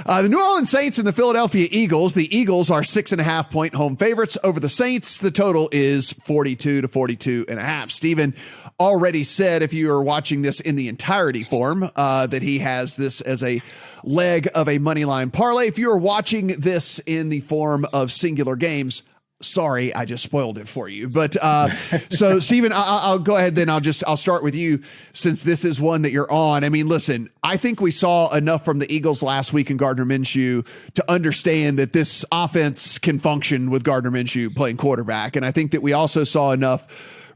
The New Orleans Saints and the Philadelphia Eagles. The Eagles are 6.5-point home favorites over the Saints. The total is 42 to 42.5. Steven already said, if you are watching this in the entirety form, that he has this as a leg of a money line parlay. If you are watching this in the form of singular games, sorry, I just spoiled it for you. But so, Steven, I'll go ahead then. I'll start with you since this is one that you're on. I mean, listen, I think we saw enough from the Eagles last week in Gardner Minshew to understand that this offense can function with Gardner Minshew playing quarterback. And I think that we also saw enough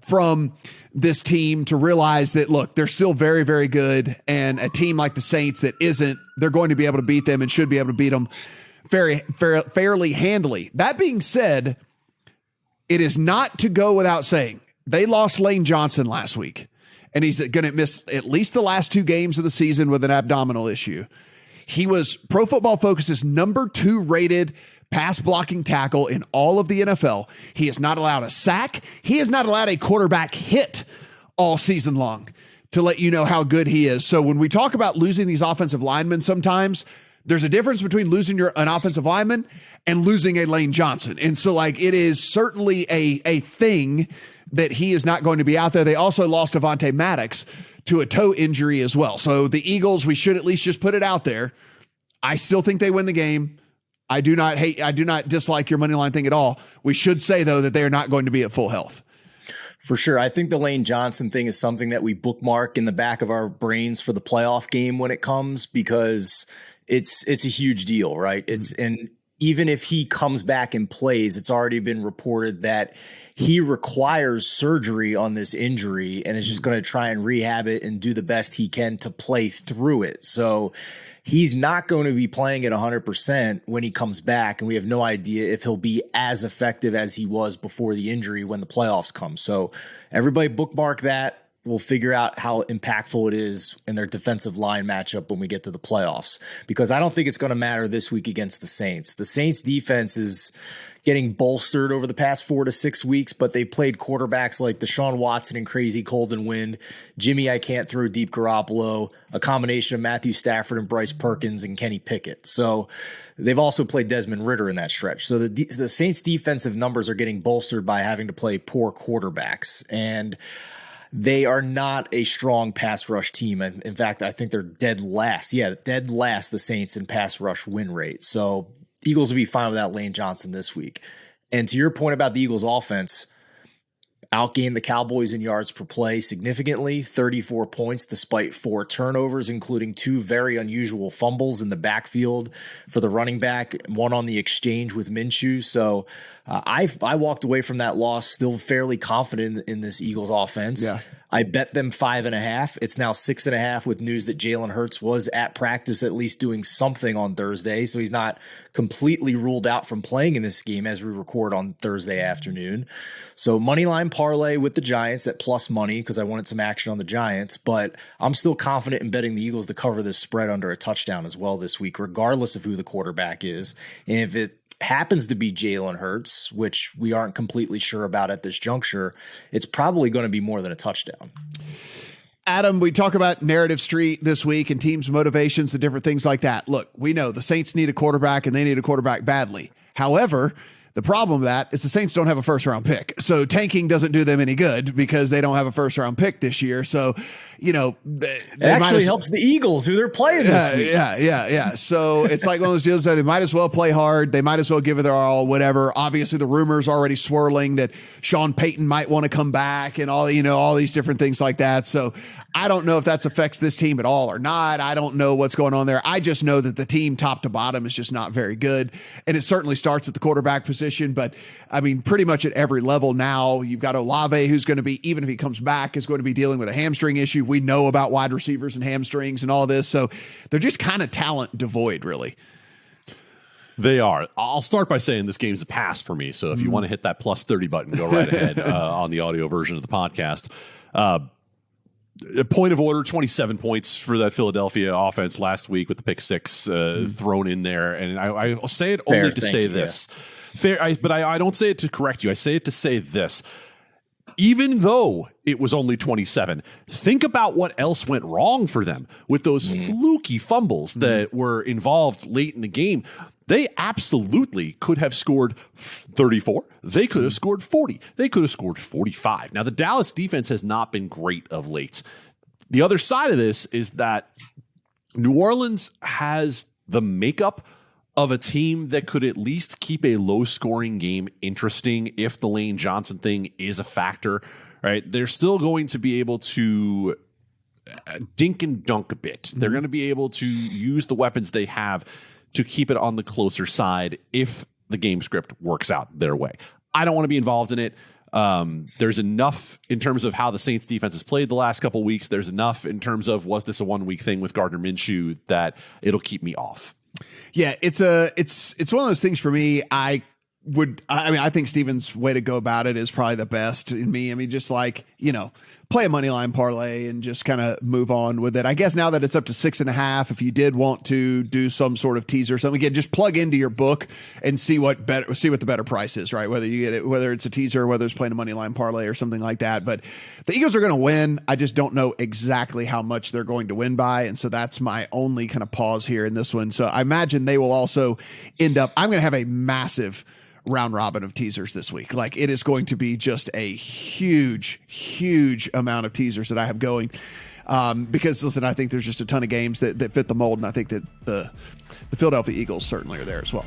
from this team to realize that, look, they're still very, very good. And a team like the Saints that isn't, they're going to be able to beat them and should be able to beat them fairly handily. That being said, it is not to go without saying they lost Lane Johnson last week, and he's going to miss at least the last 2 games of the season with an abdominal issue. He was Pro Football Focus's number 2 rated pass blocking tackle in all of the NFL. He has not allowed a sack. He has not allowed a quarterback hit all season long, to let you know how good he is. So when we talk about losing these offensive linemen, sometimes there's a difference between losing an offensive lineman and losing a Lane Johnson. And so, like, it is certainly a thing that he is not going to be out there. They also lost Avonte Maddox to a toe injury as well. So the Eagles, we should at least just put it out there. I still think they win the game. I do not dislike your money line thing at all. We should say, though, that they are not going to be at full health. For sure. I think the Lane Johnson thing is something that we bookmark in the back of our brains for the playoff game when it comes, because it's a huge deal, right? And even if he comes back and plays, it's already been reported that he requires surgery on this injury and is just going to try and rehab it and do the best he can to play through it. So he's not going to be playing at 100% when he comes back, and we have no idea if he'll be as effective as he was before the injury when the playoffs come. So everybody bookmark that. We'll figure out how impactful it is in their defensive line matchup when we get to the playoffs, because I don't think it's going to matter this week against the Saints. The Saints defense is getting bolstered over the past 4 to 6 weeks, but they played quarterbacks like Deshaun Watson and crazy Colden Wind, Jimmy I Can't Throw Deep Garoppolo, a combination of Matthew Stafford and Bryce Perkins and Kenny Pickett. So they've also played Desmond Ridder in that stretch. So the Saints defensive numbers are getting bolstered by having to play poor quarterbacks, and they are not a strong pass rush team. In fact, I think they're dead last. Yeah, dead last, the Saints, in pass rush win rate. So Eagles will be fine without Lane Johnson this week. And to your point about the Eagles offense, outgained the Cowboys in yards per play significantly, 34 points despite 4 turnovers, including 2 very unusual fumbles in the backfield for the running back, one on the exchange with Minshew. So I walked away from that loss still fairly confident in this Eagles offense. Yeah. I bet them 5.5. It's now 6.5 with news that Jalen Hurts was at practice, at least doing something on Thursday. So he's not completely ruled out from playing in this game as we record on Thursday afternoon. So moneyline parlay with the Giants at plus money, because I wanted some action on the Giants, but I'm still confident in betting the Eagles to cover this spread under a touchdown as well this week, regardless of who the quarterback is. And if it happens to be Jalen Hurts, which we aren't completely sure about at this juncture, it's probably going to be more than a touchdown. Adam, we talk about narrative street this week and teams' motivations and different things like that. Look, we know the Saints need a quarterback and they need a quarterback badly. However, the problem with that is the Saints don't have a first-round pick. So tanking doesn't do them any good because they don't have a first-round pick this year. So, you know, it actually helps the Eagles, who they're playing this week. Yeah. So it's like one of those deals that they might as well play hard. They might as well give it their all, whatever. Obviously, the rumors already swirling that Sean Payton might want to come back and all these different things like that. So I don't know if that affects this team at all or not. I don't know what's going on there. I just know that the team top to bottom is just not very good. And it certainly starts at the quarterback position. But I mean, pretty much at every level now, you've got Olave, who's going to be, even if he comes back, is going to be dealing with a hamstring issue. We know about wide receivers and hamstrings and all this. So they're just kind of talent devoid, really. They are. I'll start by saying this game's a pass for me. So if you want to hit that plus 30 button, go right ahead on the audio version of the podcast. A point of order, 27 points for that Philadelphia offense last week with the pick 6 thrown in there. And I'll say it only to say this. Fair, but I don't say it to correct you. I say it to say this. even though it was only 27, think about what else went wrong for them with those fluky fumbles that were involved late in the game. They absolutely could have scored 34. They could have scored 40. They could have scored 45. Now, the Dallas defense has not been great of late. The other side of this is that New Orleans has the makeup of a team that could at least keep a low-scoring game interesting if the Lane Johnson thing is a factor, right? They're still going to be able to dink and dunk a bit. They're going to be able to use the weapons they have to keep it on the closer side if the game script works out their way. I don't want to be involved in it. There's enough in terms of how the Saints defense has played the last couple weeks. There's enough in terms of was this a 1 week thing with Gardner Minshew that it'll keep me off. Yeah, it's one of those things for me. I think Steven's way to go about it is probably the best in me. I mean, just like, play a money line parlay and just kind of move on with it. I guess now that it's up to 6.5, if you did want to do some sort of teaser or something, again, just plug into your book and see what the better price is, right? Whether you get it, whether it's a teaser, or whether it's playing a money line parlay or something like that. But the Eagles are going to win. I just don't know exactly how much they're going to win by. And so that's my only kind of pause here in this one. So I imagine they will also end up, I'm going to have a massive round robin of teasers this week. Like, it is going to be just a huge amount of teasers that I have going. Because listen, I think there's just a ton of games that fit the mold. And I think that the Philadelphia Eagles certainly are there as well.